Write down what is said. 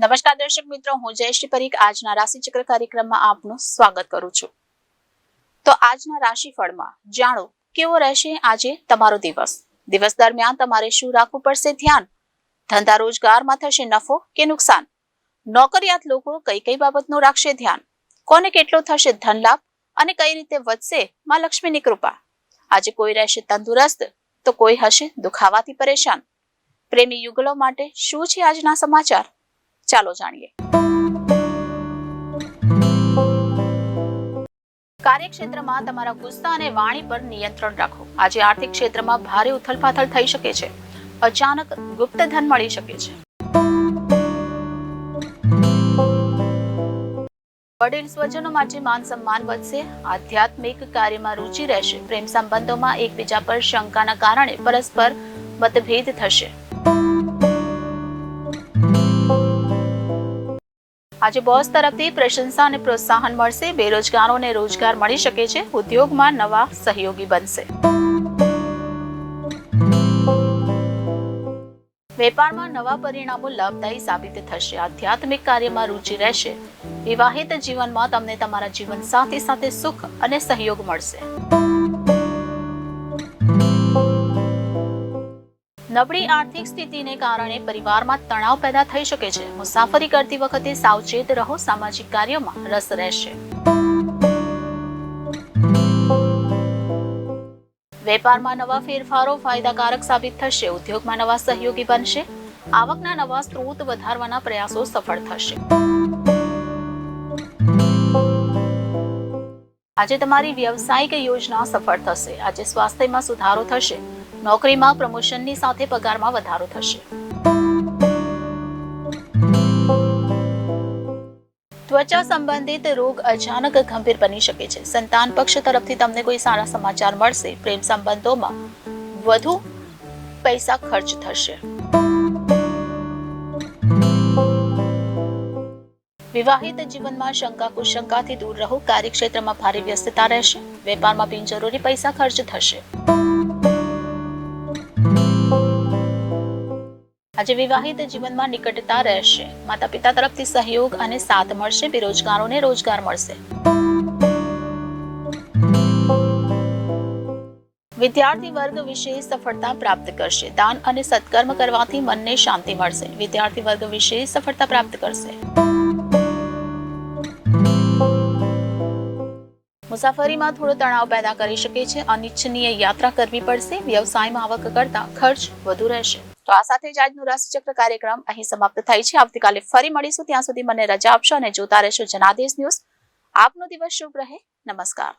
નમસ્કાર દર્શક મિત્રો, હું જયશ્રી પરીખ આજના રાશિચક્ર કાર્યક્રમમાં આપનું સ્વાગત કરું છું। તો આજના રાશિફળમાં જાણો કેવો રહેશે આજે તમારો દિવસ। દિવસ દરમિયાન તમારે શું રાખવું પડશે ધ્યાન। ધંધા રોજગારમાં થશે નફો કે નુકસાન। નોકરિયાત લોકો કઈ કઈ બાબતનું રાખશે ધ્યાન। કોને કેટલો થશે ધન લાભ અને કઈ રીતે વધશે માં લક્ષ્મીની કૃપા। આજે કોઈ રહેશે તંદુરસ્ત તો કોઈ હશે દુખાવાથી પરેશાન। પ્રેમી યુગલો માટે શું છે આજના સમાચાર, ચાલો જાણીએ। કાર્યક્ષેત્રમાં તમારા ગુસ્સા અને વાણી પર નિયંત્રણ રાખો। આજે આર્થિક ક્ષેત્રમાં ભારે ઉથલપાથલ થઈ શકે છે। અચાનક ગુપ્ત ધન મળી શકે છે। વડીલ સ્વજનો માટે માન સન્માન વધશે। આધ્યાત્મિક કાર્યમાં રુચિ રહેશે। પ્રેમ સંબંધોમાં એકબીજા પર શંકાના કારણે પરસ્પર મતભેદ થશે। આજે બોસ તરફથી પ્રશંસા અને પ્રોત્સાહન મળશે। બેરોજગારોને રોજગાર મળી શકે છે। ઉદ્યોગમાં નવા સહયોગી બનશે। વેપારમાં નવા પરિણામો લાભદાયી સાબિત થશે। આધ્યાત્મિક કાર્યમાં રુચિ રહેશે। વિવાહિત જીવનમાં તમને તમારા જીવનસાથી સાથે સુખ અને સહયોગ મળશે। નબળી આર્થિક સ્થિતિને કારણે પરિવારમાં તણાવ પેદા થઈ શકે છે। મુસાફરી કરતી વખતે સાવચેત રહો। સામાજિક કાર્યોમાં રસ રહેશે। વેપારમાં નવા ફેરફારો ફાયદાકારક સાબિત થશે। ઉદ્યોગમાં નવા સહયોગી બનશે। આવકના નવા સ્ત્રોત વધારવાના પ્રયાસો સફળ થશે। આજે તમારી વ્યવસાયિક યોજના સફળ થશે। આજે સ્વાસ્થ્યમાં સુધારો થશે। નોકરીમાં પ્રમોશનની સાથે પગારમાં વધારો થશે। ત્વચા સંબંધિત રોગ અચાનક ગંભીર બની શકે છે। સંતાન પક્ષ તરફથી તમને કોઈ સારા સમાચાર મળશે। પ્રેમ સંબંધોમાં વધુ પૈસા ખર્ચ થશે। વિવાહિત જીવનમાં શંકા કુશંકાથી દૂર રહો। કાર્યક્ષેત્રમાં ભારે વ્યસ્તતા રહેશે। વેપારમાં બિનજરૂરી પૈસા ખર્ચ થશે। આજે વિવાહિત જીવનમાં નિકટતા રહેશે। માતા પિતા તરફથી સહયોગ અને સાથ મળશે। બેરોજગારોને રોજગાર મળશે। વિદ્યાર્થી વર્ગ વિશેષ સફળતા પ્રાપ્ત કરશે। દાન અને સત્કર્મ કરવાથી મનને શાંતિ મળશે। વિદ્યાર્થી વર્ગ વિશેષ સફળતા પ્રાપ્ત કરશે। મુસાફરીમાં થોડો તણાવ પેદા કરી શકે છે। અનિચ્છનીય યાત્રા કરવી પડશે। વ્યવસાયમાં આવક કરતા ખર્ચ વધુ રહેશે। તો આ સાથે જ આજનું રાશિચક્ર કાર્યક્રમ અહીં સમાપ્ત થાય છે। આવતીકાલે ફરી મળીશું। ત્યાં સુધી મને રજા આપશો અને જોતા રહેશો જનાદેશ ન્યૂઝ। આપનો દિવસ શુભ રહે। નમસ્કાર।